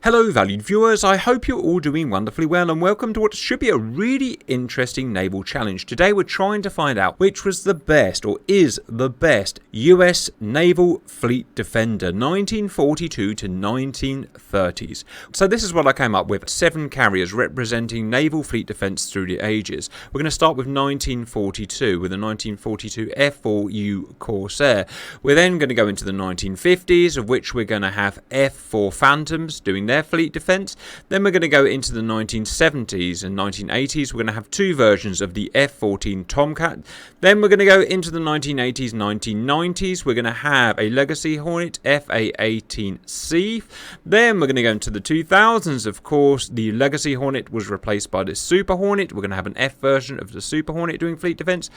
Hello valued viewers, I hope you're all doing wonderfully well and welcome to what should be a really interesting naval challenge. Today we're trying to find out which was the best or is the best US naval fleet defender 1942 to 1930s. So this is what I came up with, 7 carriers representing naval fleet defense through the ages. We're going to start with 1942 with the 1942 F4U Corsair. We're then going to go into the 1950s, of which we're going to have F-4 Phantoms doing their fleet defense. Then we're going to go into the 1970s and 1980s. We're going to have 2 versions of the F-14 Tomcat. Then we're going to go into the 1980s, 1990s. We're going to have a Legacy Hornet, FA-18C. Then we're going to go into the 2000s. Of course, the Legacy Hornet was replaced by the Super Hornet. We're going to have an F version of the Super Hornet doing fleet defense.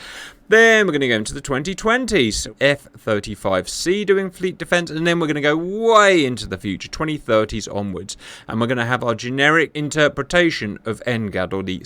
Then we're going to go into the 2020s, F-35C doing fleet defense. And then we're going to go way into the future, 2030s onwards. And we're going to have our generic interpretation of NGAD, or the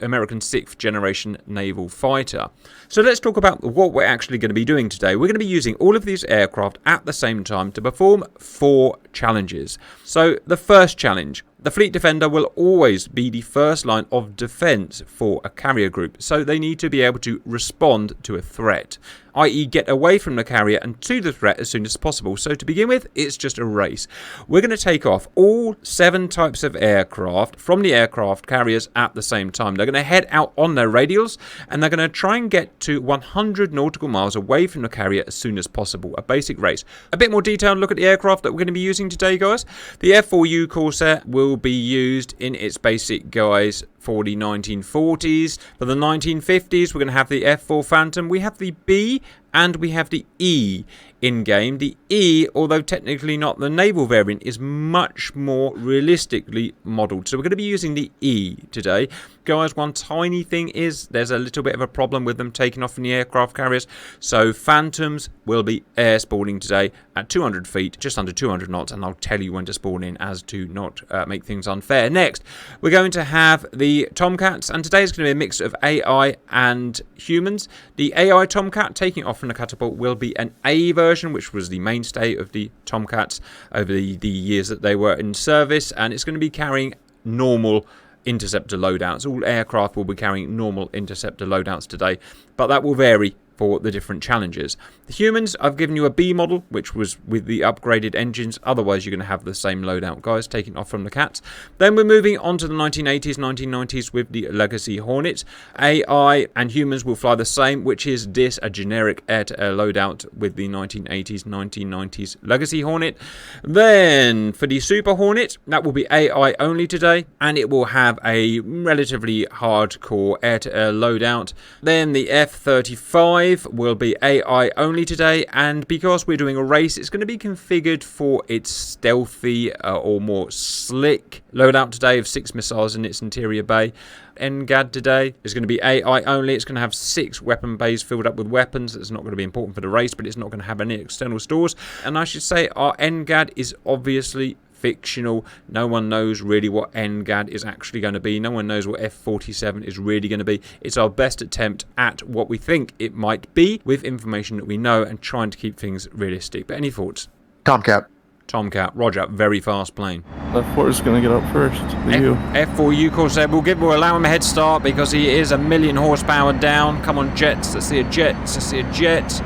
American 6th generation naval fighter. So let's talk about what we're actually going to be doing today. We're going to be using all of these aircraft at the same time to perform 4 challenges. So the first challenge, the fleet defender will always be the first line of defense for a carrier group, so they need to be able to respond to a threat, i.e. get away from the carrier and to the threat as soon as possible. So to begin with, it's just a race. We're going to take off all 7 types of aircraft from the aircraft carriers at the same time. They're going to head out on their radials and they're going to try and get to 100 nautical miles away from the carrier as soon as possible. A basic race. A bit more detailed look at the aircraft that we're going to be using today, guys. The F4U Corsair will be used in its basic guise for the 1940s. For the 1950s, we're going to have the F4 Phantom. We have the B and we have the E in game. The E, although technically not the naval variant, is much more realistically modelled. So we're going to be using the E today. Guys, one tiny thing is there's a little bit of a problem with them taking off from the aircraft carriers. So Phantoms will be air spawning today at 200 feet, just under 200 knots. And I'll tell you when to spawn in as to not make things unfair. Next, we're going to have the Tomcats. And today is going to be a mix of AI and humans. The AI Tomcat taking off from the catapult will be an A version, which was the mainstay of the Tomcats over the years that they were in service, and it's going to be carrying normal interceptor loadouts. All aircraft will be carrying normal interceptor loadouts today, but that will vary for the different challenges. The humans, I've given you a B model, which was with the upgraded engines. Otherwise, you're going to have the same loadout, guys, taking off from the cats. Then we're moving on to the 1980s, 1990s with the Legacy Hornet. AI and humans will fly the same, which is this, a generic air-to-air loadout with the 1980s, 1990s Legacy Hornet. Then for the Super Hornet, that will be AI only today, and it will have a relatively hardcore air-to-air loadout. Then the F-35 will be AI only today, and because we're doing a race, it's going to be configured for its stealthy or more slick loadout today of 6 missiles in its interior bay. NGAD today is going to be AI only. It's going to have 6 weapon bays filled up with weapons. That's not going to be important for the race, but it's not going to have any external stores. And I should say our NGAD is obviously fictional. No one knows really what NGAD is actually going to be. No one knows what F-47 is really going to be. It's our best attempt at what we think it might be with information that we know and trying to keep things realistic. But any thoughts? Tomcat. Tomcat, roger. Very fast plane. F4 is going to get up first. F4U Corsair. We'll allow him a head start because he is 1,000,000 horsepower down. Come on, jets. Let's see a jet. Let's see a jet.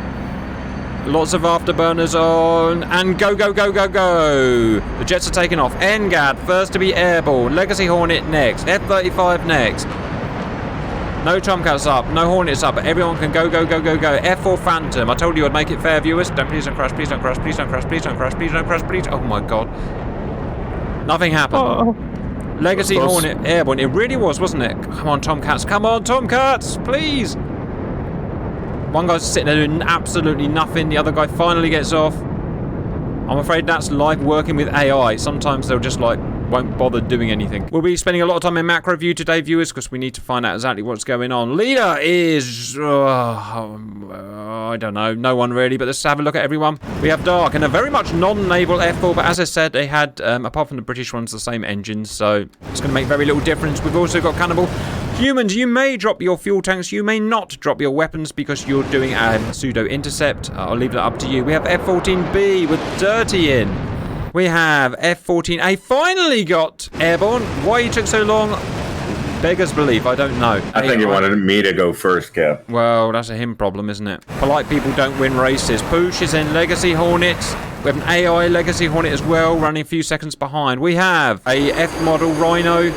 Lots of afterburners on, and go, go, go, go, go. The jets are taking off. NGAD, first to be airborne. Legacy Hornet next. F-35 next. No Tomcats up, no Hornets up, but everyone can go, go, go, go, go. F-4 Phantom. I told you I'd make it fair, viewers. Please don't crash, please don't crash, please don't crash, please don't crash, please don't crash, please. Oh my god. Nothing happened. Oh. Legacy Hornet airborne. It really was, wasn't it? Come on, Tomcats. Come on, Tomcats, please. One guy's sitting there doing absolutely nothing. The other guy finally gets off. I'm afraid that's live working with AI. Sometimes they'll just won't bother doing anything. We'll be spending a lot of time in macro view today, viewers, because we need to find out exactly what's going on. Leader is... I don't know. No one really, but let's have a look at everyone. We have Dark and a very much non-naval F4, but as I said, they had, apart from the British ones, the same engines, so it's going to make very little difference. We've also got Cannibal. Humans, you may drop your fuel tanks, you may not drop your weapons because you're doing a pseudo intercept. I'll leave that up to you. We have F-14B with Dirty in. We have F-14A finally got airborne. Why he took so long? Beggars belief, I don't know. I think he wanted me to go first, Cap. Well, that's a him problem, isn't it? Polite people don't win races. Poosh is in Legacy Hornet. We have an AI Legacy Hornet as well, running a few seconds behind. We have a F-model Rhino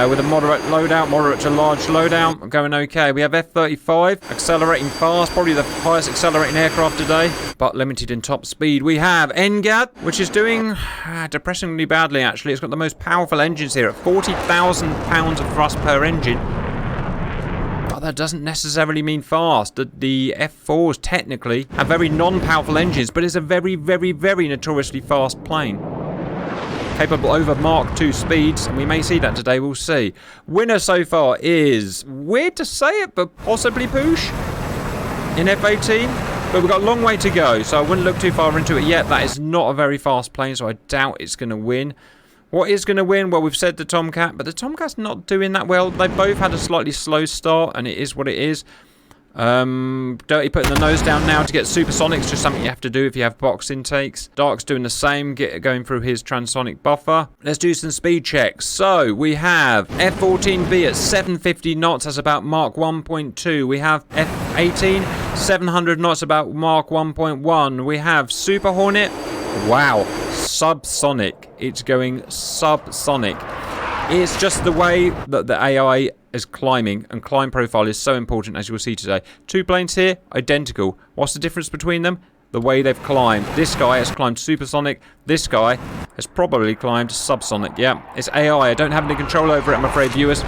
with a moderate loadout, moderate to large loadout. Going okay. We have F-35 accelerating fast, probably the highest accelerating aircraft today, but limited in top speed. We have NGAD, which is doing depressingly badly, actually. It's got the most powerful engines here at 40,000 pounds of thrust per engine. But that doesn't necessarily mean fast. The F4s technically have very non-powerful engines, but it's a very, very, very notoriously fast plane. Capable over Mark II speeds, and we may see that today, we'll see. Winner so far is, weird to say it, but possibly Poosh in F-18. But we've got a long way to go, so I wouldn't look too far into it yet. That is not a very fast plane, so I doubt it's going to win. What is going to win? Well, we've said the Tomcat, but the Tomcat's not doing that well. They both had a slightly slow start, and it is what it is. Dirty putting the nose down now to get supersonics, just something you have to do if you have box intakes. Dark's doing the same, going through his transonic buffer. Let's do some speed checks. So we have F-14B at 750 knots, that's about Mark 1.2. We have F-18 700 knots, about Mark 1.1. We have Super Hornet, wow, subsonic. It's going subsonic. It's just the way that the AI is climbing, and climb profile is so important, as you will see today. Two planes here, identical. What's the difference between them? The way they've climbed. This guy has climbed supersonic. This guy has probably climbed subsonic. Yeah, it's AI. I don't have any control over it, I'm afraid, viewers.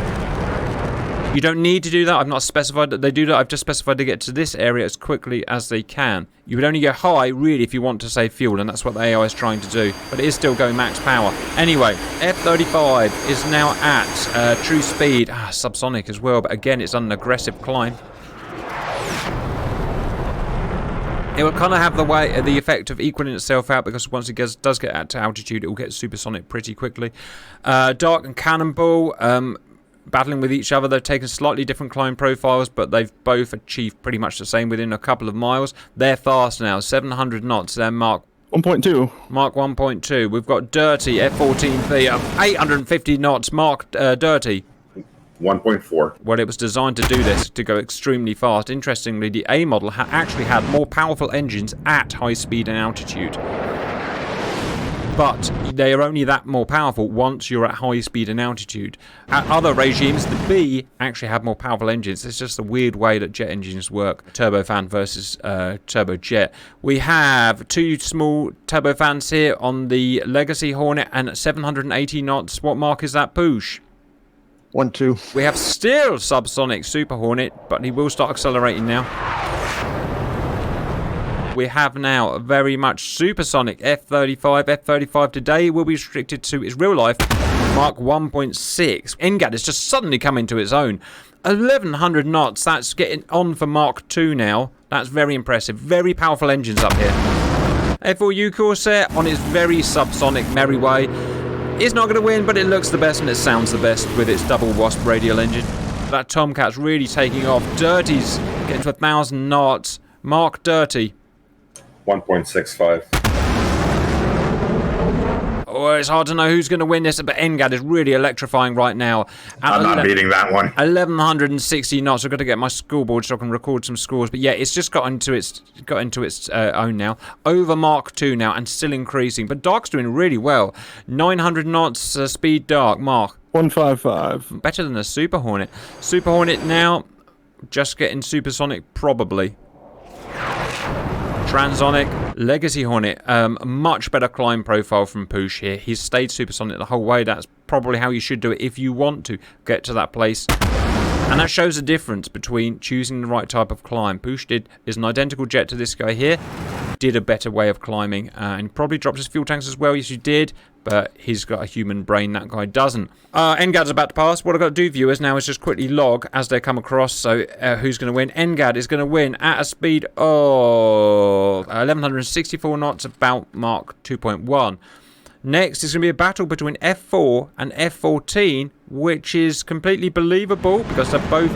You don't need to do that. I've not specified that they do that. I've just specified to get to this area as quickly as they can. You would only go high, really, if you want to save fuel, and that's what the AI is trying to do. But it is still going max power. Anyway, F-35 is now at true speed. Subsonic as well, but again, it's on an aggressive climb. It will kind of have the effect of equaling itself out, because once it does get out to altitude, it will get supersonic pretty quickly. Dark and Cannonball, battling with each other. They've taken slightly different climb profiles, but they've both achieved pretty much the same within a couple of miles. They're fast now, 700 knots. They're Mark 1.2. Mark 1.2. We've got Dirty F-14B, 850 knots. Mark Dirty 1.4. Well, it was designed to do this, to go extremely fast. Interestingly, the A model actually had more powerful engines at high speed and altitude. But they are only that more powerful once you're at high speed and altitude. At other regimes, the B actually have more powerful engines. It's just a weird way that jet engines work. Turbofan versus turbojet. We have two small turbofans here on the Legacy Hornet and 780 knots. What mark is that, Poosh? 1.2. We have still subsonic Super Hornet, but he will start accelerating now. We have now very much supersonic F-35. F-35 today will be restricted to its real life Mark 1.6. NGAD has just suddenly come into its own. 1100 knots, that's getting on for Mark II now. That's very impressive. Very powerful engines up here. F4U Corsair on its very subsonic merry way. It's not going to win, but it looks the best and it sounds the best with its double wasp radial engine. That Tomcat's really taking off. Dirty's getting to 1000 knots. Mark Dirty 1.65. Oh, it's hard to know who's going to win this, but NGAD is really electrifying right now. I'm not beating that one. 1160 knots. I've got to get my scoreboard so I can record some scores. But yeah, it's just got into its own now. Over Mark II now, and still increasing. But Dark's doing really well. 900 knots speed Dark. Mark 155. better than the Super Hornet. Super Hornet now just getting supersonic probably. Transonic, Legacy Hornet, much better climb profile from Poosh here. He's stayed supersonic the whole way. That's probably how you should do it if you want to get to that place. And that shows the difference between choosing the right type of climb. Poosh is an identical jet to this guy here. Did a better way of climbing, and probably dropped his fuel tanks as well. Yes, you did, but he's got a human brain. That guy doesn't. NGAD's about to pass. What I've got to do, viewers, now is just quickly log as they come across. So who's going to win? NGAD is going to win at a speed of 1164 knots, about Mark 2.1. Next is going to be a battle between F4 and F-14, which is completely believable because they're both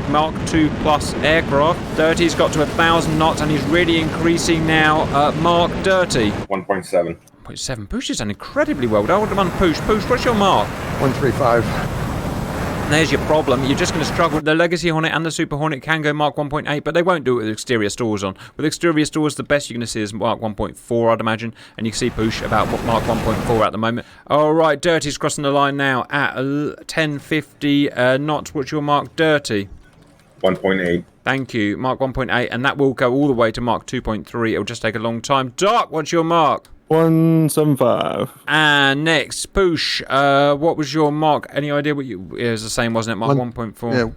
Mark II plus aircraft. Dirty's got to 1000 knots and he's really increasing now. Mark Dirty 1.7. 1.7. Push is done incredibly well. Well done, Push. Push, what's your mark? 135. And there's your problem. You're just going to struggle. The Legacy Hornet and the Super Hornet can go Mark 1.8, but they won't do it with exterior stores on. With exterior stores, the best you're going to see is Mark 1.4, I'd imagine. And you can see Push about Mark 1.4 at the moment. All right, Dirty's crossing the line now at 1050 knots. What's your mark, Dirty? 1.8. Thank you. Mark 1.8, and that will go all the way to Mark 2.3. It'll just take a long time. Dark, what's your mark? 175. And next, Push, what was your mark? Any idea what you... It was the same, wasn't it? Mark 1.4. Yeah,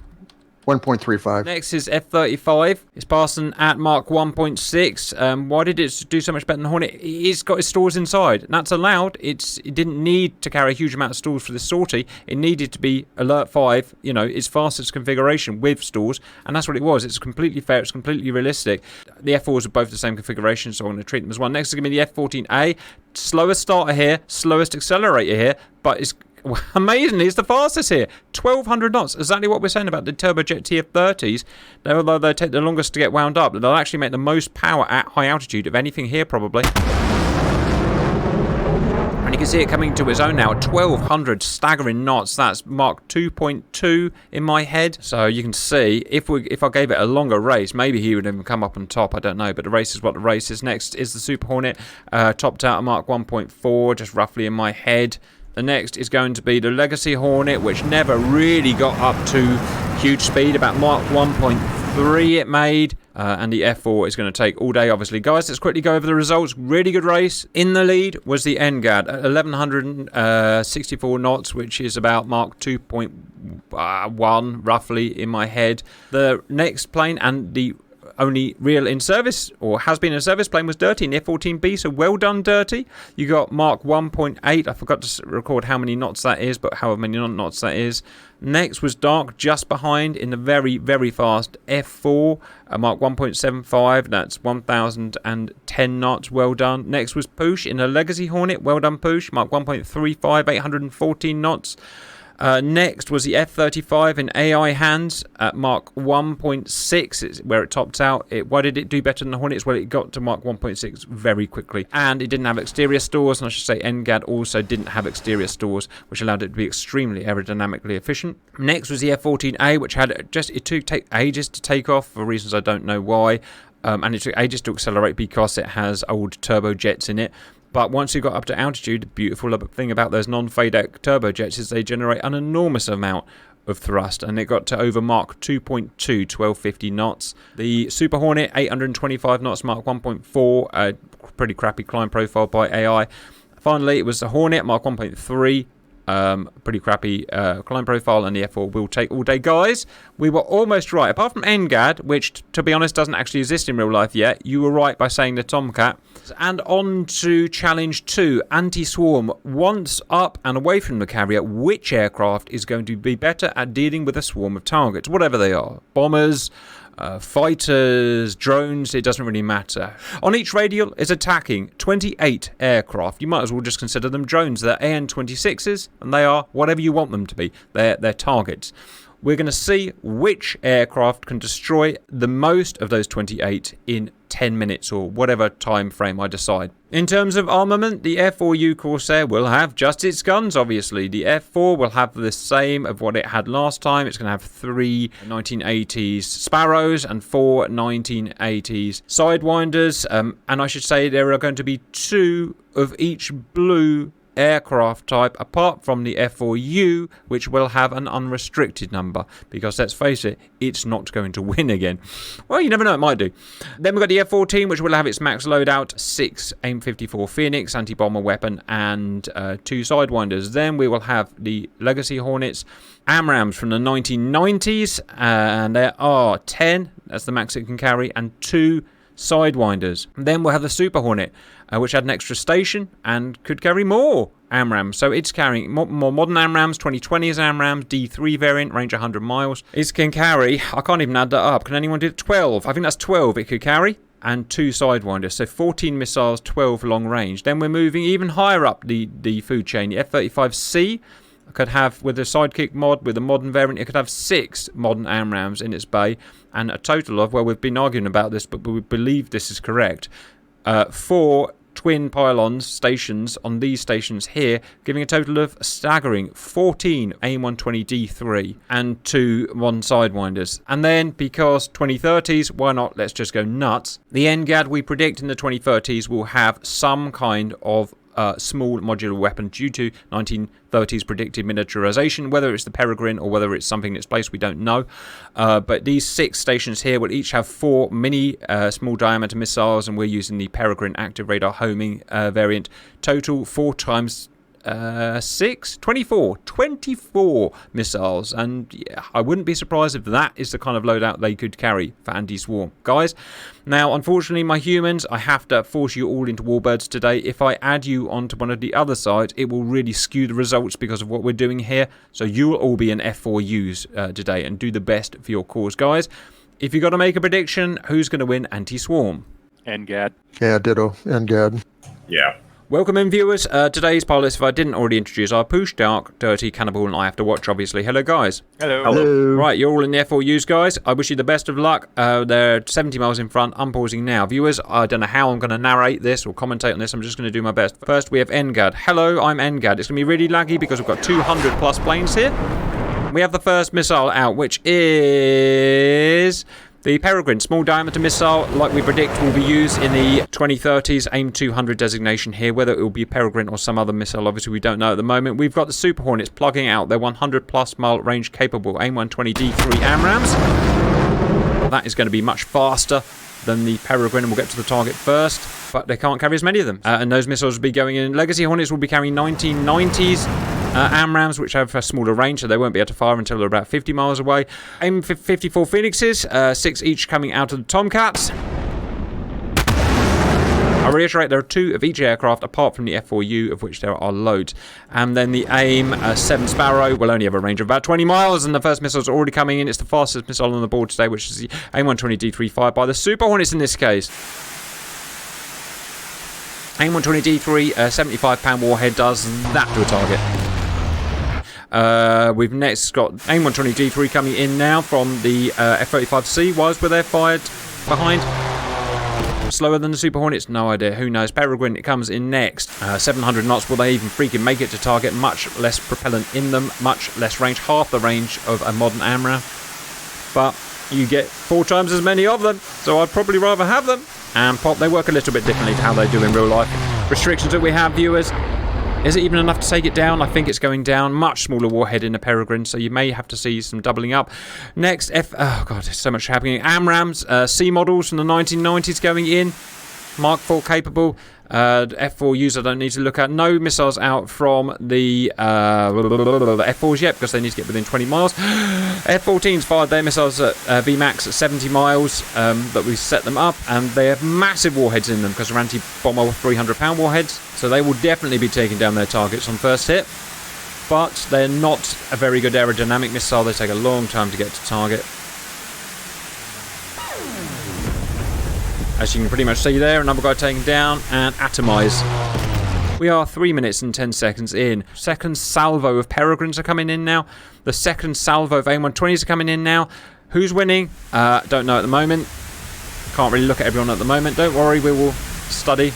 1.35. Next is F-35. It's passing at Mark 1.6. Why did it do so much better than the Hornet? It's got its stores inside, and that's allowed. It didn't need to carry a huge amount of stores for this sortie. It needed to be Alert 5, you know, its fastest configuration with stores, and that's what it was. It's completely fair. It's completely realistic. The F4s are both the same configuration, so I'm going to treat them as one. Next is going to be the F-14A. Slowest starter here, slowest accelerator here, but it's... amazingly, it's the fastest here. 1,200 knots. Exactly what we're saying about the turbojet TF30s. Although they take the longest to get wound up, they'll actually make the most power at high altitude of anything here, probably. And you can see it coming to its own now at 1,200 staggering knots. That's Mark 2.2 in my head. So you can see, if I gave it a longer race, maybe he would even come up on top. I don't know, but the race is what the race is. Next is the Super Hornet, topped out at Mark 1.4, just roughly in my head. The next is going to be the Legacy Hornet, which never really got up to huge speed, about Mark 1.3 it made. And the F4 is going to take all day, obviously. Guys, let's quickly go over the results. Really good race. In the lead was the NGAD at 1,164 knots, which is about Mark 2.1, roughly, in my head. The next plane and the only real in-service, or has been in-service plane, was Dirty in the F-14B, so well done, Dirty. You got Mark 1.8. I forgot to record how many knots that is, but however many knots that is. Next was Dark, just behind in the very, very fast F4, Mark 1.75. That's 1,010 knots. Well done. Next was Push in the Legacy Hornet. Well done, Push. Mark 1.35, 814 knots. Next was the F-35 in AI hands at Mark 1.6, where it topped out. Why did it do better than the Hornets? Well, it got to Mark 1.6 very quickly. And it didn't have exterior stores, and I should say NGAD also didn't have exterior stores, which allowed it to be extremely aerodynamically efficient. Next was the F-14A, which had it took ages to take off for reasons I don't know why. And it took ages to accelerate because it has old turbojets in it. But once you got up to altitude, the beautiful thing about those non-fade-out turbojets is they generate an enormous amount of thrust, and it got to over Mark 2.2, 1,250 knots. The Super Hornet, 825 knots, Mark 1.4, pretty crappy climb profile by AI. Finally, it was the Hornet, Mark 1.3. Pretty crappy climb profile, and the F4 will take all day. Guys, we were almost right. Apart from NGAD, which, to be honest, doesn't actually exist in real life yet, you were right by saying the Tomcat. And on to Challenge 2, Anti-Swarm. Once up and away from the carrier, which aircraft is going to be better at dealing with a swarm of targets, whatever they are? Bombers, fighters, drones, it doesn't really matter. On each radial is attacking 28 aircraft. You might as well just consider them drones. They're AN-26s, and they are whatever you want them to be. They're targets. We're going to see which aircraft can destroy the most of those 28 in 10 minutes or whatever time frame I decide. In terms of armament, the F4U Corsair will have just its guns, obviously. The F4 will have the same of what it had last time. It's going to have 3 1980s Sparrows and 4 1980s Sidewinders. And I should say there are going to be 2 of each blue aircraft type, apart from the F4U, which will have an unrestricted number, because let's face it, it's not going to win again. Well, you never know, it might do. Then we've got the F-14, which will have its max loadout, 6 AIM-54 Phoenix anti-bomber weapon, and 2 Sidewinders. Then we will have the Legacy Hornets, AMRAAMs from the 1990s, and there are 10, that's the max it can carry, and 2 Sidewinders. Then we'll have the Super Hornet, which had an extra station and could carry more AMRAAMs. So it's carrying more modern AMRAAMs, 2020s AMRAAMs, D3 variant, range 100 miles. It can carry, I can't even add that up. Can anyone do it? 12. I think that's 12 it could carry. And 2 Sidewinders. So 14 missiles, 12 long range. Then we're moving even higher up the food chain. The F-35C could have, with a sidekick mod, with a modern variant, it could have 6 modern AMRAAMs in its bay, and a total of, well, we've been arguing about this, but we believe this is correct, 4 twin pylons stations on these stations here, giving a total of a staggering 14 AIM-120D3 and 2 one sidewinders. And then, because 2030s, why not? Let's just go nuts. The NGAD we predict in the 2030s will have some kind of small modular weapon due to 1930s predicted miniaturization. Whether it's the Peregrine or whether it's something that's placed, we don't know. But these 6 stations here will each have 4 mini small diameter missiles, and we're using the Peregrine active radar homing variant. Total 4 times 6, 24 missiles, and yeah, I wouldn't be surprised if that is the kind of loadout they could carry for anti-swarm. Guys, now unfortunately my humans, I have to force you all into warbirds today. If I add you onto one of the other sides, it will really skew the results because of what we're doing here, so you will all be in F4Us today, and do the best for your cause. Guys, if you've got to make a prediction, who's going to win anti-swarm? NGAD. Yeah, ditto. NGAD. Yeah. Welcome in, viewers. Today's pilots, if I didn't already introduce, are Poosh, Dark, Dirty, Cannibal, and I have to watch, obviously. Hello, guys. Hello. Right, you're all in the F4Us, guys. I wish you the best of luck. They're 70 miles in front. I'm pausing now. Viewers, I don't know how I'm going to narrate this or commentate on this. I'm just going to do my best. First, we have NGAD. Hello, I'm NGAD. It's going to be really laggy because we've got 200 plus planes here. We have the first missile out, which is the Peregrine, small diameter missile, like we predict, will be used in the 2030s AIM 200 designation here. Whether it will be Peregrine or some other missile, obviously we don't know at the moment. We've got the Super Hornets plugging out their 100 plus mile range capable AIM-120D3 AMRAAMs. That is going to be much faster than the Peregrine, and we'll get to the target first, but they can't carry as many of them. And those missiles will be going in. Legacy Hornets will be carrying 1990s AMRAAMs, which have a smaller range, so they won't be able to fire until they're about 50 miles away. AIM-54 Phoenixes, 6 each coming out of the Tomcats. I reiterate, there are 2 of each aircraft, apart from the F4U, of which there are loads. And then the AIM-7 Sparrow will only have a range of about 20 miles, and the first missiles are already coming in. It's the fastest missile on the board today, which is the AIM-120D3 fired by the Super Hornets in this case. AIM-120D3, 75-pound warhead does that to a target. We've next got AIM-120D3 coming in now from the F-35C. Wise were they fired behind? Slower than the Super Hornets? No idea. Who knows? Peregrine, it comes in next. 700 knots. Will they even freaking make it to target? Much less propellant in them. Much less range. Half the range of a modern AMRAAM. But you get 4 times as many of them. So I'd probably rather have them. And pop, they work a little bit differently to how they do in real life. Restrictions that we have, viewers. Is it even enough to take it down? I think it's going down. Much smaller warhead in a Peregrine, so you may have to see some doubling up. Next, oh god, there's so much happening. AMRAAMs, C models from the 1990s going in. Mark IV capable. F4Us I don't need to look at. No missiles out from the F4s yet because they need to get within 20 miles. F-14s fired their missiles at VMAX at 70 miles that we set them up, and they have massive warheads in them because they're anti-bomber 300-pound warheads, so they will definitely be taking down their targets on first hit. But they're not a very good aerodynamic missile. They take a long time to get to target. As you can pretty much see there, another guy taken down and atomised. We are 3 minutes and 10 seconds in. Second salvo of Peregrines are coming in now. The second salvo of AIM-120s are coming in now. Who's winning? Don't know at the moment. Can't really look at everyone at the moment. Don't worry, we will study.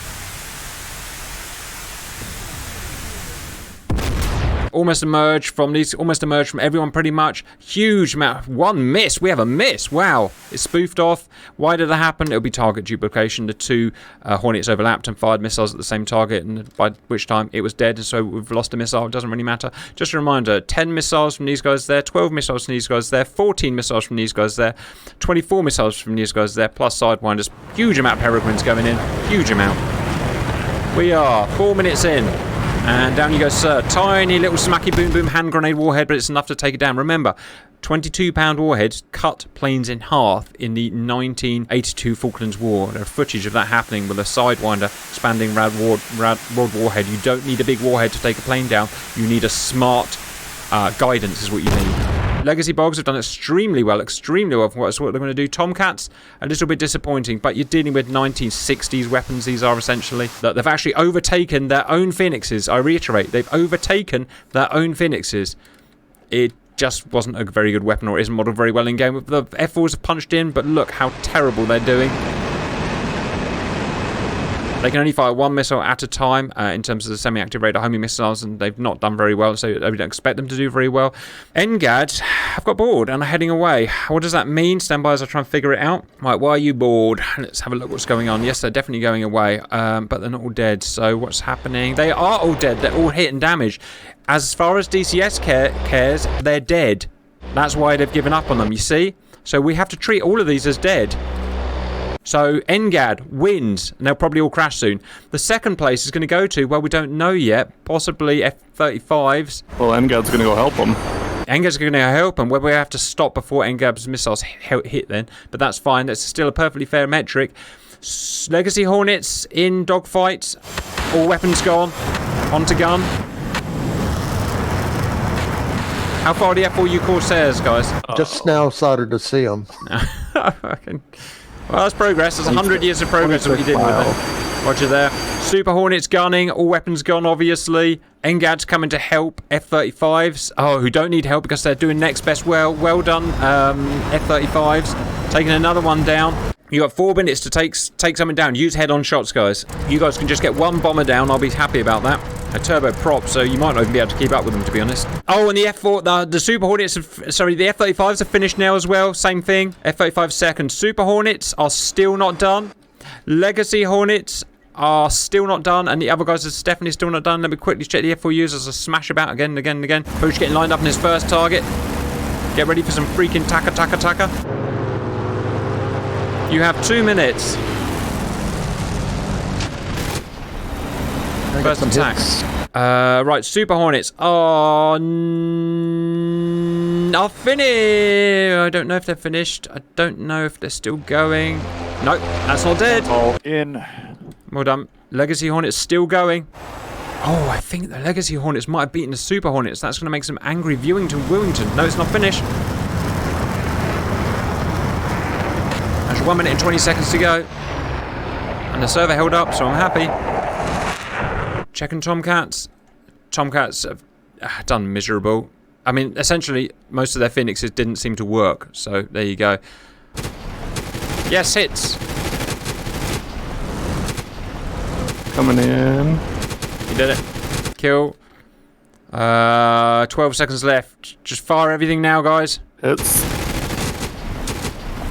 Almost emerged from everyone pretty much. Huge amount. One miss. We have a miss. Wow. It's spoofed off. Why did that happen? It'll be target duplication. The 2 Hornets overlapped and fired missiles at the same target, and by which time it was dead, and so we've lost a missile. It doesn't really matter. Just a reminder, 10 missiles from these guys there, 12 missiles from these guys there, 14 missiles from these guys there, 24 missiles from these guys there, plus sidewinders. Huge amount of Peregrines going in. Huge amount. We are 4 minutes in. And down you go, sir. Tiny little smacky boom boom hand grenade warhead, but it's enough to take it down. Remember, 22-pound warheads cut planes in half in the 1982 Falklands War. There's footage of that happening with a Sidewinder expanding rod warhead. You don't need a big warhead to take a plane down. You need a smart guidance is what you need. Legacy Bogs have done extremely well for what they're going to do. Tomcats, a little bit disappointing, but you're dealing with 1960s weapons, these are essentially. That they've actually overtaken their own Phoenixes. I reiterate, they've overtaken their own Phoenixes. It just wasn't a very good weapon, or it isn't modelled very well in game. The F4s have punched in, but look how terrible they're doing. They can only fire one missile at a time in terms of the semi-active radar homing missiles, and they've not done very well, so we don't expect them to do very well. NGAD have got bored and are heading away. What does that mean? Stand by as I try and figure it out. Right, why are you bored? Let's have a look what's going on. Yes, they're definitely going away, but they're not all dead. So what's happening? They are all dead. They're all hit and damaged. As far as DCS cares, they're dead. That's why they've given up on them, you see? So we have to treat all of these as dead. So NGAD wins, and they'll probably all crash soon. The second place is going to go to, well, we don't know yet, possibly F-35s. Well, NGAD's going to go help them. NGAD's going to help them. Well, we have to stop before NGAD's missiles hit then, but that's fine. That's still a perfectly fair metric. Legacy Hornets in dogfights. All weapons gone. On to gun. How far are the F4U Corsairs, guys? Just now started to see them. Well, that's progress. There's 100 years of progress that we did with it. Roger there. Super Hornets gunning. All weapons gone, obviously. NGAD's coming to help F-35s. Oh, who don't need help because they're doing next best. Well done, F-35s. Taking another one down. You got 4 minutes to take something down. Use head-on shots, guys. You guys can just get one bomber down. I'll be happy about that. A turbo prop, so you might not even be able to keep up with them, to be honest. Oh, and the F4, the Super Hornets, the F-35s are finished now as well. Same thing. F-35 second. Super Hornets are still not done. Legacy Hornets are still not done, and the other guys are definitely still not done. Let me quickly check the F4Us as I smash about again and again and again. Boosh getting lined up in his first target. Get ready for some freaking taka. You have 2 minutes. First attack. Right, Super Hornets. Oh, I'll finish. I don't know if they're finished. I don't know if they're still going. Nope, that's not dead. All in. Well done. Legacy Hornets still going. Oh, I think the Legacy Hornets might have beaten the Super Hornets. That's going to make some angry viewing to Willington. No, it's not finished. There's 1 minute and 20 seconds to go. And the server held up, so I'm happy. Checking Tomcats. Tomcats have done miserable. I mean, essentially, most of their Phoenixes didn't seem to work. So, there you go. Yes, hits. Coming in. You did it. Kill. 12 seconds left. Just fire everything now, guys. Hits.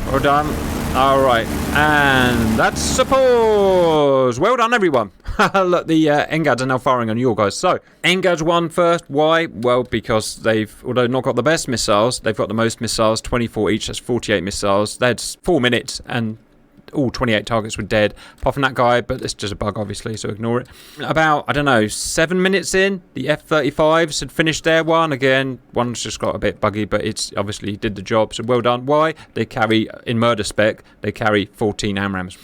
Well done. Alright. And that's a pause. Well done, everyone. Look, the NGADs are now firing on you guys. So, NGADs won first. Why? Well, because they've, although not got the best missiles, they've got the most missiles, 24 each. That's 48 missiles. They had 4 minutes, and all 28 targets were dead. Apart from that guy, but it's just a bug, obviously, so ignore it. About, I don't know, 7 minutes in, the F-35s had finished their one. Again, one's just got a bit buggy, but it's obviously did the job, so well done. Why? They carry, in murder spec, they carry 14 AMRAAMs.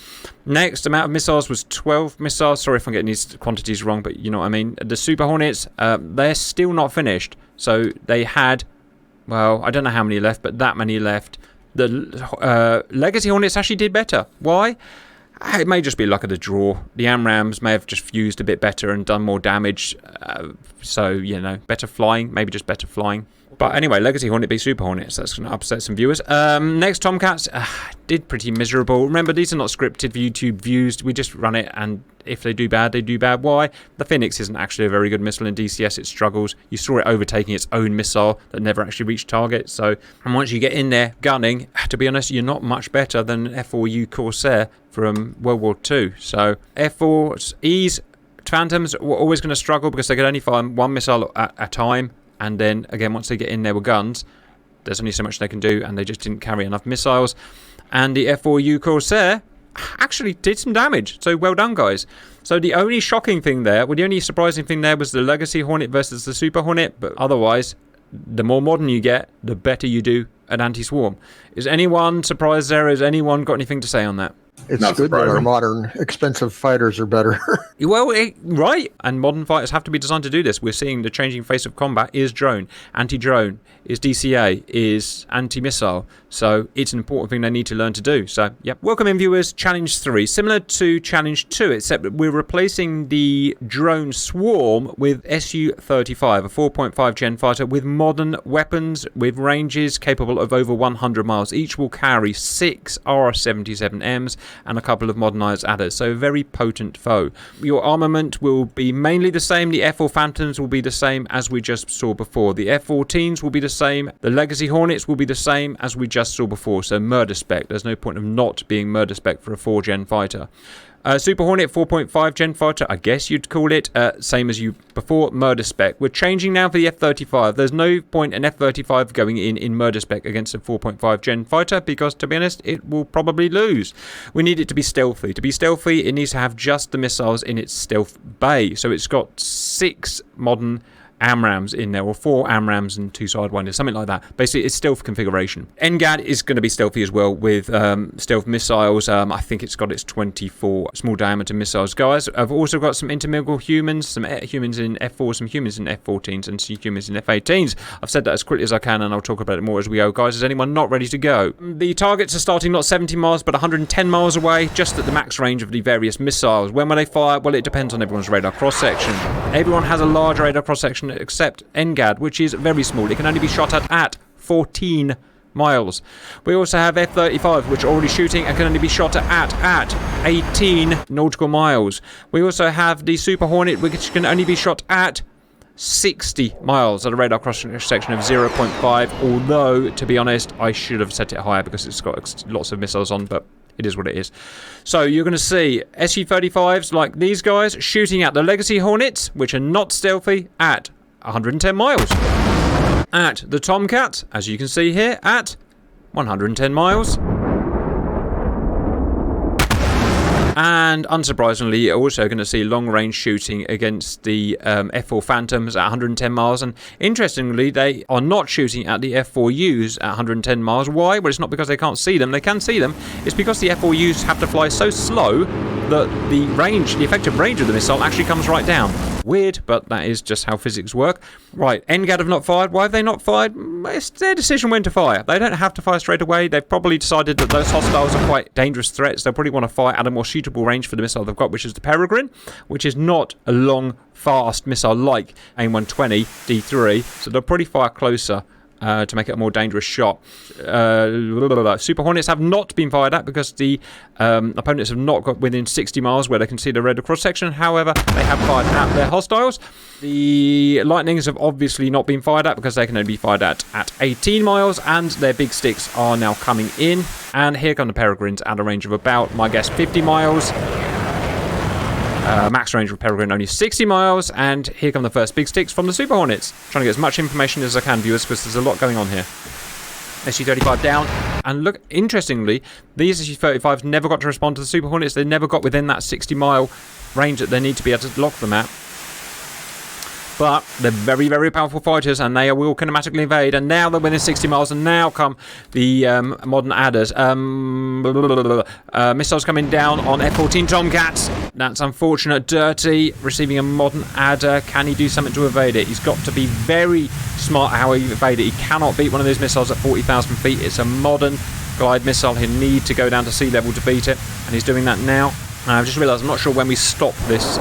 Next amount of missiles was 12 missiles. Sorry if I'm getting these quantities wrong, but you know what I mean. The Super Hornets, they're still not finished. So they had, well, I don't know how many left, but that many left. The Legacy Hornets actually did better. Why? It may just be luck of the draw. The AMRAAMs may have just fused a bit better and done more damage. So, you know, better flying. Maybe just better flying. But anyway, Legacy Hornet beat Super Hornets. That's going to upset some viewers. Next, Tomcats did pretty miserable. Remember, these are not scripted for YouTube views. We just run it, and if they do bad, they do bad. Why? The Phoenix isn't actually a very good missile in DCS. It struggles. You saw it overtaking its own missile that never actually reached target. So, and once you get in there gunning, to be honest, you're not much better than F4U Corsair from World War II. So, F4E's Phantoms were always going to struggle because they could only fire one missile at a time. And then, again, once they get in there with guns, there's only so much they can do, and they just didn't carry enough missiles. And the F4U Corsair actually did some damage. So, well done, guys. So, the only shocking thing there, well, the only surprising thing there was the Legacy Hornet versus the Super Hornet. But otherwise, the more modern you get, the better you do at anti-swarm. Is anyone surprised there? Has anyone got anything to say on that? It's not good that our modern, expensive fighters are better. Well, right. And modern fighters have to be designed to do this. We're seeing the changing face of combat is drone, anti-drone, is DCA, is anti-missile. So it's an important thing they need to learn to do. So, yep. Welcome in, viewers. Challenge 3. Similar to Challenge 2, except that we're replacing the drone swarm with Su-35, a 4.5 gen fighter with modern weapons, with ranges capable of over 100 miles. Each will carry 6 R-77Ms. and a couple of modernised adders. So a very potent foe. Your armament will be mainly the same. The F4 Phantoms will be the same as we just saw before. The F-14s will be the same. The Legacy Hornets will be the same as we just saw before. So murder spec. There's no point of not being murder spec for a 4-gen fighter. Super Hornet 4.5 gen fighter, I guess you'd call it, same as you before, murder spec. We're changing now for the F-35. There's no point in F-35 going in murder spec against a 4.5 gen fighter because, to be honest, it will probably lose. We need it to be stealthy. To be stealthy, it needs to have just the missiles in its stealth bay. So it's got 6 modern AMRAAMs in there, or 4 AMRAAMs and 2 Sidewinders, something like that. Basically, it's stealth configuration. NGAD is going to be stealthy as well with stealth missiles. I think it's got its 24 small diameter missiles. Guys, I've also got some intermingle humans, some humans in F4, some humans in F-14s, and some humans in F-18s. I've said that as quickly as I can, and I'll talk about it more as we go. Guys, is anyone not ready to go? The targets are starting not 70 miles, but 110 miles away, just at the max range of the various missiles. When will they fire? Well, it depends on everyone's radar cross-section. Everyone has a large radar cross-section except NGAD, which is very small. It can only be shot at 14 miles. We also have F-35, which are already shooting and can only be shot at 18 nautical miles. We also have the Super Hornet, which can only be shot at 60 miles at a radar cross-section of 0.5, although, to be honest, I should have set it higher because it's got lots of missiles on, but it is what it is. So you're going to see Su-35s like these guys shooting at the Legacy Hornets, which are not stealthy, at 110 miles. At the Tomcat, as you can see here, at 110 miles. And unsurprisingly, you're also going to see long-range shooting against the F4 Phantoms at 110 miles. And interestingly, they are not shooting at the F4Us at 110 miles. Why? Well, it's not because they can't see them. They can see them. It's because the F4Us have to fly so slow that the effective range of the missile actually comes right down. Weird, but that is just how physics work. Right, NGAD have not fired. Why have they not fired? It's their decision when to fire. They don't have to fire straight away. They've probably decided that those hostiles are quite dangerous threats. They'll probably want to fire at a more suitable range for the missile they've got, which is the Peregrine, which is not a long, fast missile like AIM-120 D3, so they'll probably fire closer to make it a more dangerous shot. Super Hornets have not been fired at because the opponents have not got within 60 miles where they can see the radar cross-section. However, they have fired at their hostiles. The Lightnings have obviously not been fired at because they can only be fired at 18 miles, and their big sticks are now coming in. And here come the Peregrines at a range of about, my guess, 50 miles. Max range for Peregrine only 60 miles, and here come the first big sticks from the Super Hornets. Trying to get as much information as I can, viewers, because there's a lot going on here. Su-35 down, and look, interestingly, these Su-35s never got to respond to the Super Hornets. They never got within that 60-mile range that they need to be able to lock them at. But they're very, very powerful fighters, and they will kinematically invade. And now they're within 60 miles, and now come the modern adders. Missiles coming down on F-14 Tomcats. That's unfortunate. Dirty receiving a modern adder. Can he do something to evade it? He's got to be very smart how he evade it. He cannot beat one of those missiles at 40,000 feet. It's a modern glide missile. He'll need to go down to sea level to beat it, and he's doing that now. I've just realised I'm not sure when we stop this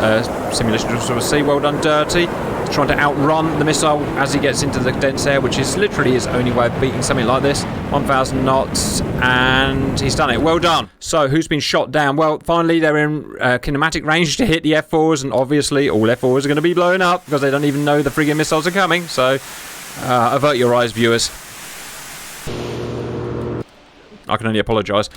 simulation to sort of see. Well done, Dirty. He's trying to outrun the missile as he gets into the dense air, which is literally his only way of beating something like this. 1,000 knots, and he's done it. Well done. So, who's been shot down? Well, finally, they're in kinematic range to hit the F4s, and obviously, all F4s are going to be blown up because they don't even know the friggin' missiles are coming. So, avert your eyes, viewers. I can only apologise.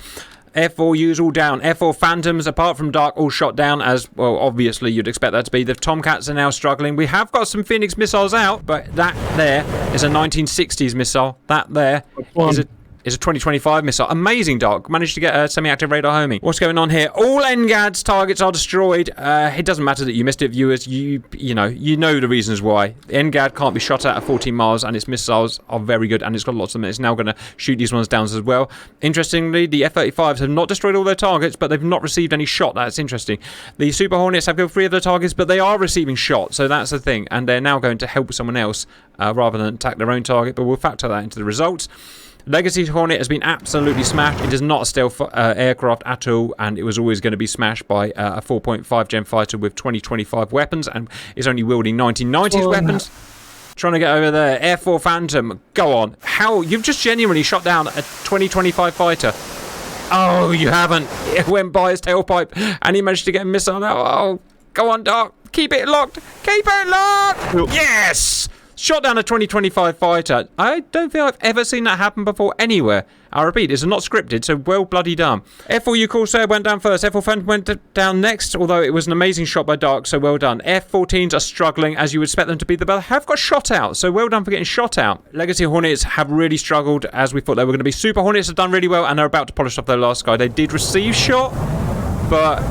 F4U's all down. F4 Phantoms, apart from Dark, all shot down, as, well, obviously you'd expect that to be. The Tomcats are now struggling. We have got some Phoenix missiles out, but that there is a 1960s missile. That there is a 2025 missile. Amazing, Dark. Managed to get a semi-active radar homing. What's going on here? All NGAD's targets are destroyed. It doesn't matter that you missed it, viewers. You know the reasons why. The NGAD can't be shot at 14 miles, and its missiles are very good, and it's got lots of them. It's now going to shoot these ones down as well. Interestingly, the F-35s have not destroyed all their targets, but they've not received any shot. That's interesting. The Super Hornets have killed 3 of their targets, but they are receiving shot, so that's the thing. And they're now going to help someone else rather than attack their own target, but we'll factor that into the results. Legacy Hornet has been absolutely smashed. It is not a stealth aircraft at all, and it was always going to be smashed by a 4.5 gen fighter with 2025 weapons, and is only wielding 1990s weapons. Trying to get over there. F4 Phantom, go on. How? You've just genuinely shot down a 2025 fighter. Oh, you haven't. It went by his tailpipe, and he managed to get a missile out. Oh, go on, Dark. Keep it locked. Keep it locked. Oop. Yes! Shot down a 2025 fighter. I don't think I've ever seen that happen before anywhere. I repeat, it's not scripted, so well bloody done. F4U Corsair went down first. F4 Phantom went down next, although it was an amazing shot by Dark, so well done. F-14s are struggling, as you would expect them to be. They have got shot out, so well done for getting shot out. Legacy Hornets have really struggled, as we thought they were going to be. Super Hornets have done really well, and they're about to polish off their last guy. They did receive shot, but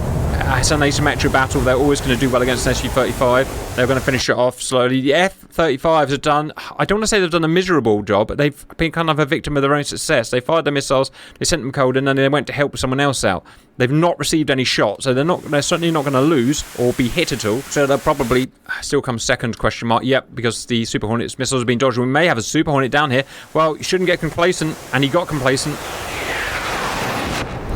it's an asymmetric battle. They're always going to do well against an SU-35. They're going to finish it off slowly. The F-35s have done, I don't want to say they've done a miserable job, but they've been kind of a victim of their own success. They fired their missiles, they sent them cold, and then they went to help someone else out. They've not received any shots, so they're certainly not going to lose or be hit at all. So they'll probably still come second, question mark. Yep, because the Super Hornet's missiles have been dodged. We may have a Super Hornet down here. Well, you shouldn't get complacent, and he got complacent.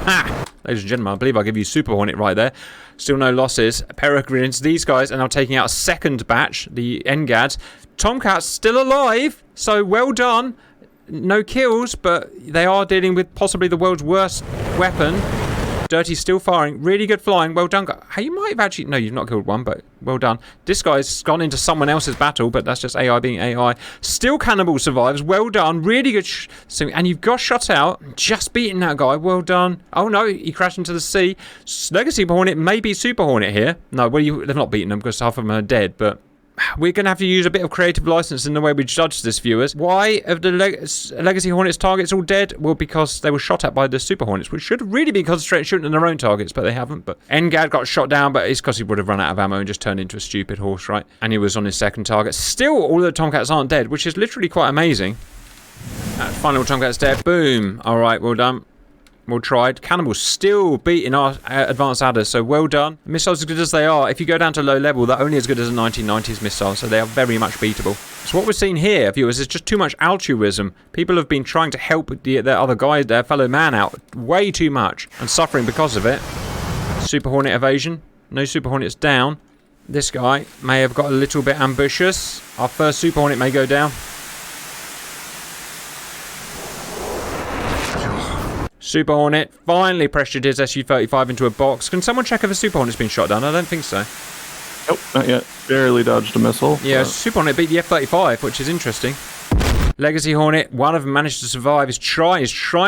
Ha! Ladies and gentlemen, I believe I'll give you Super Hornet right there. Still no losses. Peregrines, these guys are now taking out a second batch, the NGAD. Tomcat's still alive, so well done. No kills, but they are dealing with possibly the world's worst weapon. Dirty's still firing. Really good flying. Well done. Hey, you might have actually... No, you've not killed one, but well done. This guy's gone into someone else's battle, but that's just AI being AI. Still Cannibal survives. Well done. Really good... and you've got shot out. Just beating that guy. Well done. Oh, no. He crashed into the sea. Legacy Hornet may be Super Hornet here. No, well, they've not beaten them because half of them are dead, but... We're going to have to use a bit of creative license in the way we judge this, viewers. Why have the Legacy Hornets targets all dead? Well, because they were shot at by the Super Hornets, which should really be concentrating shooting on their own targets, but they haven't. But NGAD got shot down, but it's because he would have run out of ammo and just turned into a stupid horse, right? And he was on his second target. Still, all the Tomcats aren't dead, which is literally quite amazing. Final Tomcat's dead. Boom. All right, well done. Well tried. Cannibal's still beating our advanced adders, so well done. Missiles as good as they are, if you go down to low level, they're only as good as a 1990s missile, so they are very much beatable. So what we're seeing here, viewers, is just too much altruism. People have been trying to help their other guy, their fellow man out way too much, and suffering because of it. Super Hornet evasion. No Super Hornets down. This guy may have got a little bit ambitious. Our first Super Hornet may go down. Super Hornet finally pressured his Su-35 into a box. Can someone check if a Super Hornet's been shot down? I don't think so. Nope, not yet. Barely dodged a missile. Yeah, Super Hornet beat the F-35, which is interesting. Legacy Hornet, one of them managed to survive. He's trying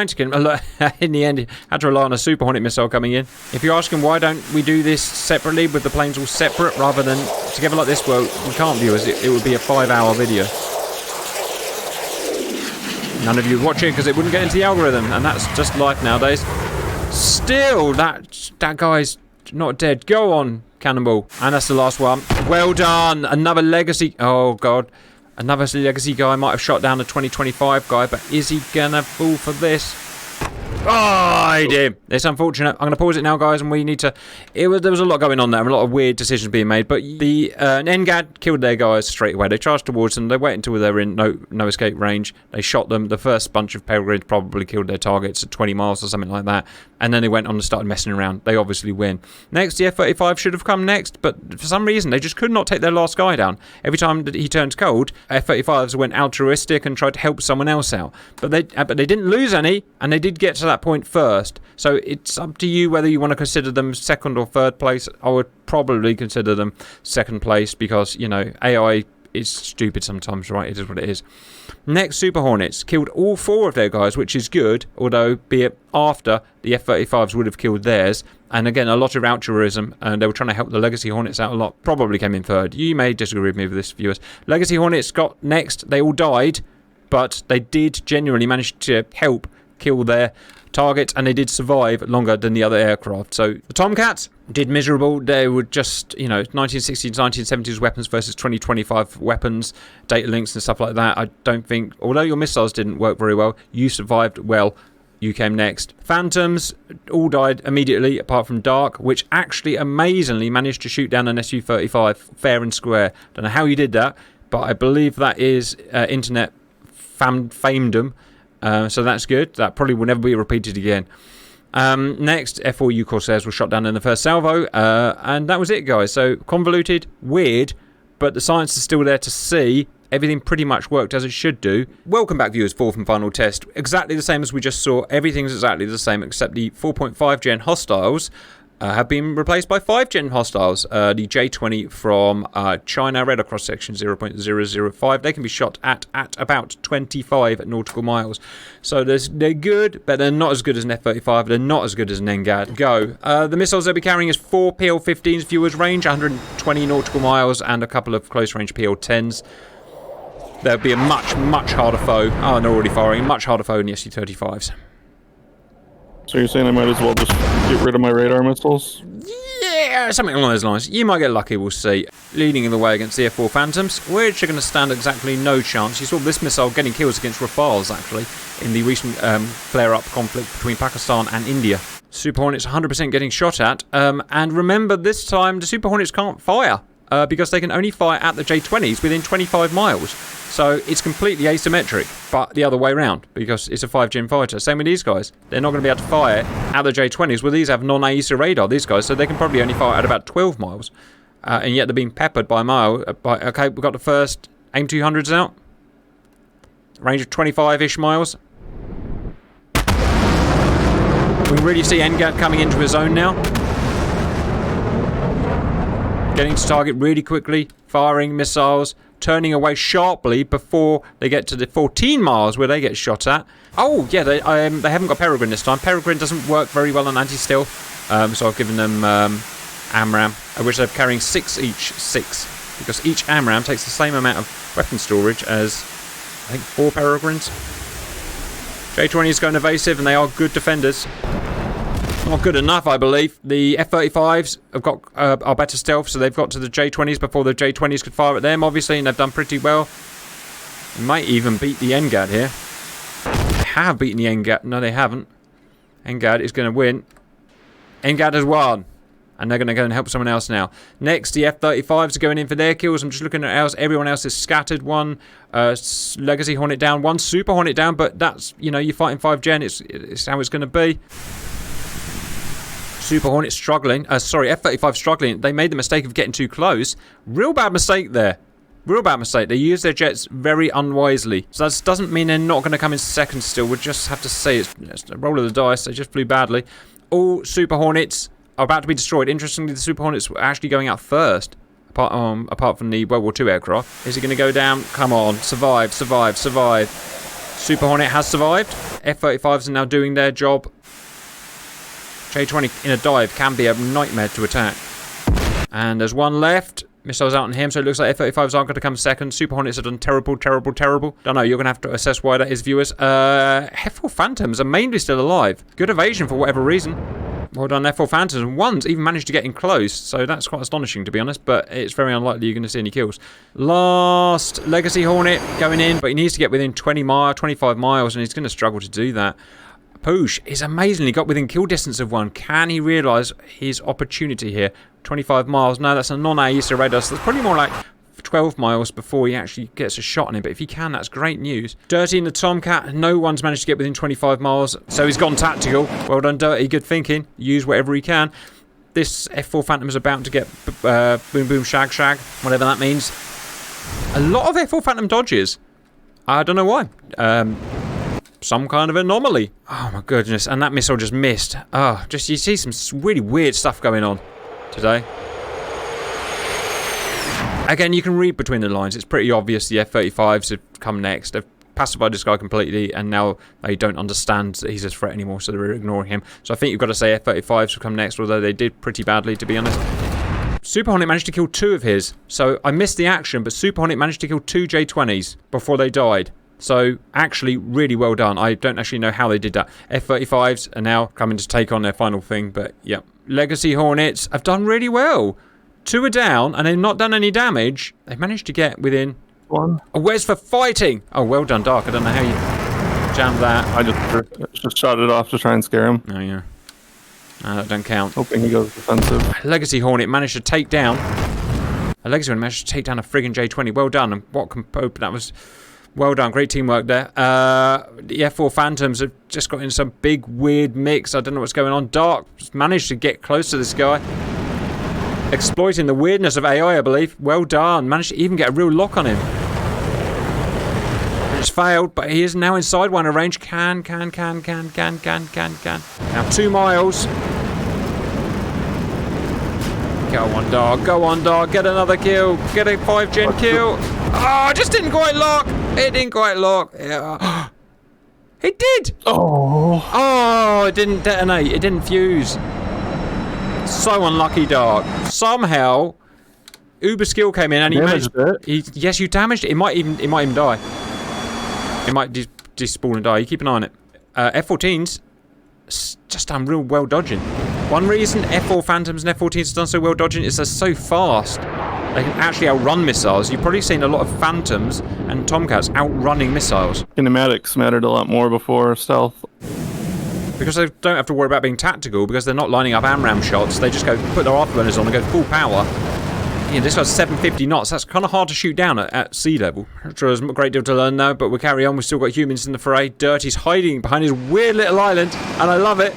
to get him. In the end, he had to rely on a Super Hornet missile coming in. If you're asking why don't we do this separately with the planes all separate rather than together like this, well, we can't, viewers. It would be a 5-hour video. None of you would watch it because it wouldn't get into the algorithm, and that's just life nowadays. Still, that guy's not dead. Go on, Cannonball. And that's the last one. Well done. Another Legacy... Oh, God. Another Legacy guy might have shot down a 2025 guy, but is he gonna fall for this? Oh, he did. It's unfortunate. I'm going to pause it now, guys, and we need to... There was a lot going on there, a lot of weird decisions being made, but the NGAD killed their guys straight away. They charged towards them. They waited until they were in no escape range. They shot them. The first bunch of Peregrines probably killed their targets at 20 miles or something like that, and then they went on and started messing around. They obviously win. Next, the F-35 should have come next, but for some reason, they just could not take their last guy down. Every time that he turned cold, F-35s went altruistic and tried to help someone else out. But they didn't lose any, and they did get to that point first. So it's up to you whether you want to consider them second or third place. I would probably consider them second place because, you know, AI is stupid sometimes, right? It is what it is. Next, Super Hornets killed all 4 of their guys, which is good, although be it after the F-35s would have killed theirs. And again, a lot of altruism, and they were trying to help the Legacy Hornets out a lot. Probably came in third. You may disagree with me with this, viewers. Legacy Hornets got next. They all died, but they did genuinely manage to help kill their target, and they did survive longer than the other aircraft. So the Tomcats did miserable. They were just, you know, 1960s, 1970s weapons versus 2025 weapons, data links and stuff like that. I don't think, although your missiles didn't work very well, you survived well. You came next. Phantoms all died immediately, apart from Dark, which actually amazingly managed to shoot down an Su-35 fair and square. Don't know how you did that, but I believe that is internet famedom. So that's good. That probably will never be repeated again. Next, F4U Corsairs were shot down in the first salvo. And that was it, guys. So convoluted, weird, but the science is still there to see. Everything pretty much worked as it should do. Welcome back, viewers. Fourth and final test. Exactly the same as we just saw. Everything's exactly the same except the 4.5 gen hostiles have been replaced by 5 gen hostiles. The J-20 from China, radar cross section 0.005. They can be shot at about 25 nautical miles. So they're good, but they're not as good as an F-35. They're not as good as an NGAD. Go. The missiles they'll be carrying is 4 PL-15s, viewers, range 120 nautical miles, and a couple of close range PL-10s. There'll be a much, much harder foe. Oh, and they're already firing. Much harder foe than the Su-35s. So you're saying I might as well just get rid of my radar missiles? Yeah, something along those lines. You might get lucky, we'll see. Leading the way against the F-4 Phantoms, which are going to stand exactly no chance. You saw this missile getting kills against Rafales, actually, in the recent flare-up conflict between Pakistan and India. Super Hornets 100% getting shot at. And remember, this time, the Super Hornets can't fire. Because they can only fire at the J-20s within 25 miles. So it's completely asymmetric, but the other way around, because it's a 5-gen fighter. Same with these guys. They're not going to be able to fire at the J-20s. Well, these have non-AESA radar, these guys, so they can probably only fire at about 12 miles. And yet they're being peppered by a mile. Okay, we've got the first AIM 200s out. Range of 25-ish miles. We can really see NGAD coming into his own now. Getting to target really quickly, firing missiles, turning away sharply before they get to the 14 miles where they get shot at. Oh, yeah, they haven't got Peregrine this time. Peregrine doesn't work very well on anti-stealth, so I've given them AMRAAM, which they're carrying 6 each, 6, because each AMRAAM takes the same amount of weapon storage as, I think, 4 Peregrines. J-20 is going evasive, and they are good defenders. Not good enough, I believe. The F-35s have got are better stealth, so they've got to the J-20s before the J-20s could fire at them, obviously, and they've done pretty well. They might even beat the NGAD here. They have beaten the NGAD. No, they haven't. NGAD is going to win. NGAD has won. And they're going to go and help someone else now. Next, the F-35s are going in for their kills. I'm just looking at everyone else is scattered. One Legacy Hornet down, one Super Hornet down, but that's, you know, you're fighting 5 gen. It's how it's going to be. Super Hornet struggling. F-35 struggling. They made the mistake of getting too close. Real bad mistake there. Real bad mistake. They used their jets very unwisely. So that doesn't mean they're not going to come in second still. We'll just have to say it's a roll of the dice. They just flew badly. All Super Hornets are about to be destroyed. Interestingly, the Super Hornets were actually going out first. Apart from the World War II aircraft. Is it going to go down? Come on. Survive, survive, survive. Super Hornet has survived. F-35s are now doing their job. J-20 in a dive can be a nightmare to attack. And there's one left. Missiles out on him, so it looks like F-35s aren't going to come second. Super Hornets have done terrible, terrible, terrible. Don't know, you're going to have to assess why that is, viewers. F-4 Phantoms are mainly still alive. Good evasion for whatever reason. Well done, F-4 Phantoms. And one's even managed to get in close, so that's quite astonishing, to be honest. But it's very unlikely you're going to see any kills. Last Legacy Hornet going in, but he needs to get within 25 miles, and he's going to struggle to do that. Poosh is amazingly got within kill distance of one. Can he realise his opportunity here? 25 miles. No, that's a non-AESA radar, so that's probably more like 12 miles before he actually gets a shot on him. But if he can, that's great news. Dirty in the Tomcat. No one's managed to get within 25 miles, so he's gone tactical. Well done, Dirty. Good thinking. Use whatever he can. This F-4 Phantom is about to get boom, boom, shag, shag, whatever that means. A lot of F-4 Phantom dodges. I don't know why. Some kind of anomaly. Oh my goodness, and that missile just missed. Oh, just you see some really weird stuff going on today. Again, you can read between the lines. It's pretty obvious the F-35s have come next. They've pacified this guy completely, and now they don't understand that he's a threat anymore, so they're ignoring him. So I think you've got to say F-35s will come next, although they did pretty badly, to be honest. Super Hornet managed to kill 2 of his. So I missed the action, but Super Hornet managed to kill 2 J-20s before they died. So, actually, really well done. I don't actually know how they did that. F-35s are now coming to take on their final thing, but, yeah. Legacy Hornets have done really well. 2 are down, and they've not done any damage. They've managed to get within... 1. Oh, where's for fighting? Oh, well done, Dark. I don't know how you jammed that. I just shot it off to try and scare him. Oh, yeah. No, that don't count. Hoping he goes defensive. Legacy Hornet managed to take down... A Legacy Hornet managed to take down a friggin' J-20. Well done. And what that was... Well done, great teamwork there. The F-4 Phantoms have just got in some big, weird mix. I don't know what's going on. Dark managed to get close to this guy. Exploiting the weirdness of AI, I believe. Well done. Managed to even get a real lock on him. It's failed, but he is now inside one of range. Can. Now 2 miles. Go on, dog. Go on, dog. Get another kill. Get a 5-gen kill. Oh, it just didn't quite lock. It didn't quite lock. Yeah. It did. Oh, it didn't detonate. It didn't fuse. So unlucky, dog. Somehow, Uber Skill came in and he Damaged it. Yes, you damaged it. It might even die. It might despawn and die. You keep an eye on it. F-14s just done real well dodging. One reason F4 Phantoms and F-14s have done so well dodging is they're so fast. They can actually outrun missiles. You've probably seen a lot of Phantoms and Tomcats outrunning missiles. Kinematics mattered a lot more before stealth. Because they don't have to worry about being tactical, because they're not lining up AMRAAM shots. They just go put their afterburners on and go full power. Yeah, this guy's 750 knots. That's kind of hard to shoot down at sea level. Sure, there's a great deal to learn now, but we'll carry on. We've still got humans in the fray. Dirty's hiding behind his weird little island, and I love it.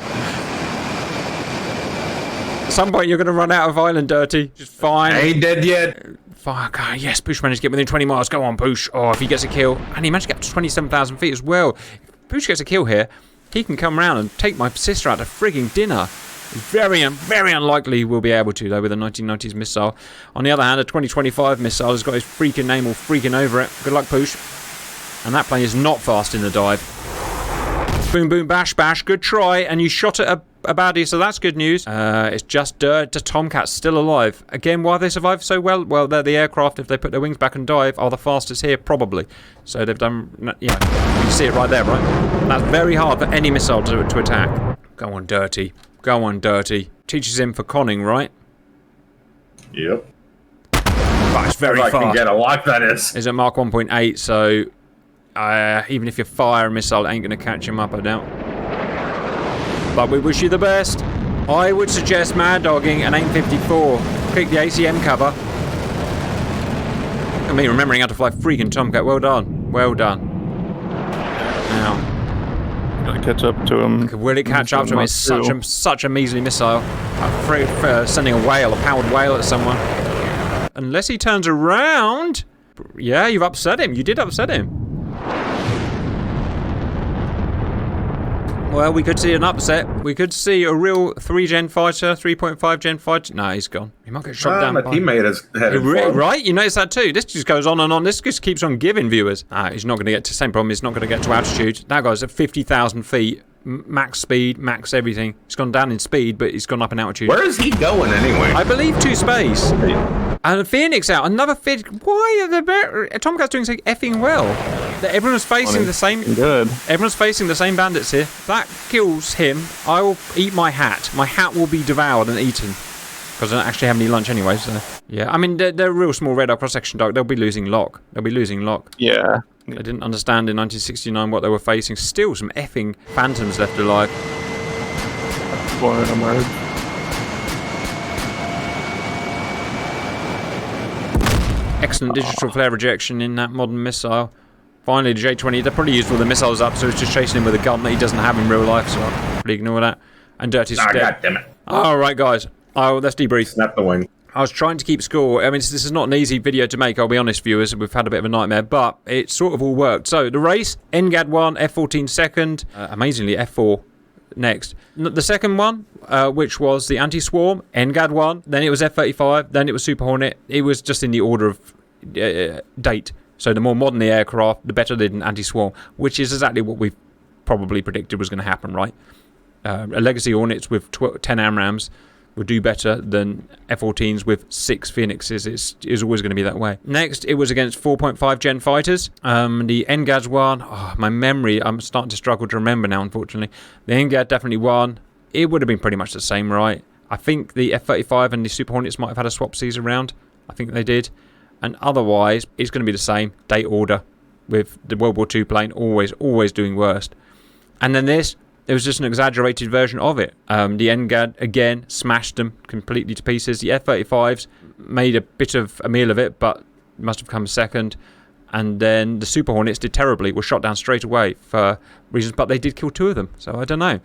At some point, you're going to run out of island, Dirty. Just fine. I ain't dead yet. Fuck, yes, Poosh managed to get within 20 miles. Go on, Poosh. Oh, if he gets a kill. And he managed to get up to 27,000 feet as well. If Poosh gets a kill here, he can come round and take my sister out to frigging dinner. Very unlikely we'll be able to, though, with a 1990s missile. On the other hand, a 2025 missile has got his freaking name all freaking over it. Good luck, Poosh. And that plane is not fast in the dive. Boom, boom, bash, bash. Good try. And you shot at a baddie, so that's good news. It's just dirt. The Tomcat's still alive. Again, why they survived so well? Well, they're the aircraft. If they put their wings back and dive, are the fastest here? Probably. So they've done, you can see it right there, right? That's very hard for any missile to attack. Go on, Dirty. Go on, Dirty. Teaches him for conning, right? Yep. But it's very if fast. I can get a lock, that is. Is at Mark 1.8, so even if you fire a missile, it ain't going to catch him up, I doubt. But we wish you the best. I would suggest mad dogging an AIM 54. Pick the ACM cover. I mean, remembering how to fly freaking Tomcat. Well done. Well done. Now, Gotta catch up to him. will it catch up to him? It's such a measly missile. I'm afraid for sending a powered whale at someone. Unless he turns around. Yeah, you've upset him. You did upset him. Well, we could see an upset. We could see a real 3-gen fighter, 3.5-gen fighter. No, he's gone. He might get shot down. My teammate is headed for him. Right? You notice that too? This just goes on and on. This just keeps on giving, viewers. He's not going to get to the same problem. He's not going to get to altitude. That guy's at 50,000 feet. Max speed, max everything. He's gone down in speed, but he's gone up in altitude. Where is he going anyway? I believe to space. And Phoenix out. Another Why are the Tomcat's doing so effing well? Everyone's facing the same. Good. Everyone's facing the same bandits here. If that kills him, I will eat my hat. My hat will be devoured and eaten. Because I don't actually have any lunch anyway, so... Yeah, I mean, they're real small radar cross-section, dog. They'll be losing lock. Yeah. They didn't understand in 1969 what they were facing. Still some effing Phantoms left alive. Born in a merge. Excellent digital flare rejection in that modern missile. Finally, the J-20, they're pretty useful. The missile's up, so it's just chasing him with a gun that he doesn't have in real life, so I'll probably ignore that. And Dirty's dead. God damn it. Alright, guys. Let's debrief. Snap the wing. I was trying to keep score. I mean, this is not an easy video to make, I'll be honest, viewers. We've had a bit of a nightmare, but it sort of all worked. So, the race, NGAD 1, F-14 second. Amazingly, F-4 next. The second one, which was the anti-swarm, NGAD 1. Then it was F-35. Then it was Super Hornet. It was just in the order of date. So, the more modern the aircraft, the better they did an anti-swarm, which is exactly what we probably predicted was going to happen, right? A Legacy Hornets with 10 AMRAAMs would do better than F-14s with 6 Phoenixes. It's always going to be that way. Next, it was against 4.5 gen fighters. The NGAD won. Oh, my memory, I'm starting to struggle to remember now, unfortunately. The NGAD definitely won. It would have been pretty much the same, right? I think the F-35 and the Super Hornets might have had a swap Cs around. I think they did. And otherwise, it's going to be the same. Date order with the World War II plane always doing worst. And then this, it was just an exaggerated version of it. The NGAD, again, smashed them completely to pieces. The F-35s made a bit of a meal of it, but must have come second. And then the Super Hornets did terribly, were shot down straight away for reasons, but they did kill 2 of them. So I don't know.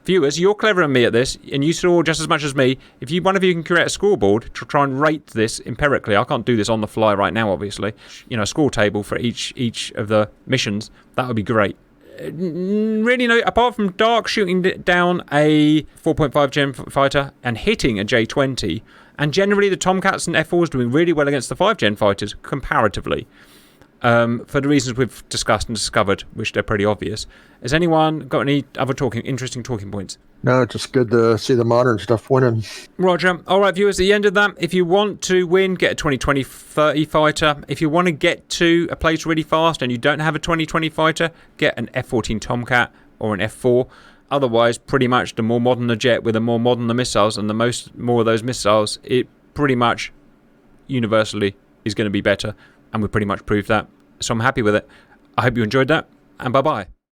viewers, you're cleverer than me at this, and you saw just as much as me. If one of you can create a scoreboard to try and rate this empirically, I can't do this on the fly right now, obviously. You know, a score table for each of the missions. That would be great. Really, no. Apart from Dark shooting down a 4.5 Gen fighter and hitting a J20, and generally the Tomcats and F4s doing really well against the 5 Gen fighters comparatively. For the reasons we've discussed and discovered, which they're pretty obvious. Has anyone got any other interesting talking points? No, it's just good to see the modern stuff winning. Roger. All right, viewers, at the end of that, if you want to win, get a 2020-30 fighter. If you want to get to a place really fast and you don't have a 2020 fighter, get an F-14 Tomcat or an F-4. Otherwise, pretty much the more modern the jet with the more modern the missiles and the more of those missiles, it pretty much universally is going to be better. And we pretty much proved that. So I'm happy with it. I hope you enjoyed that. And bye-bye.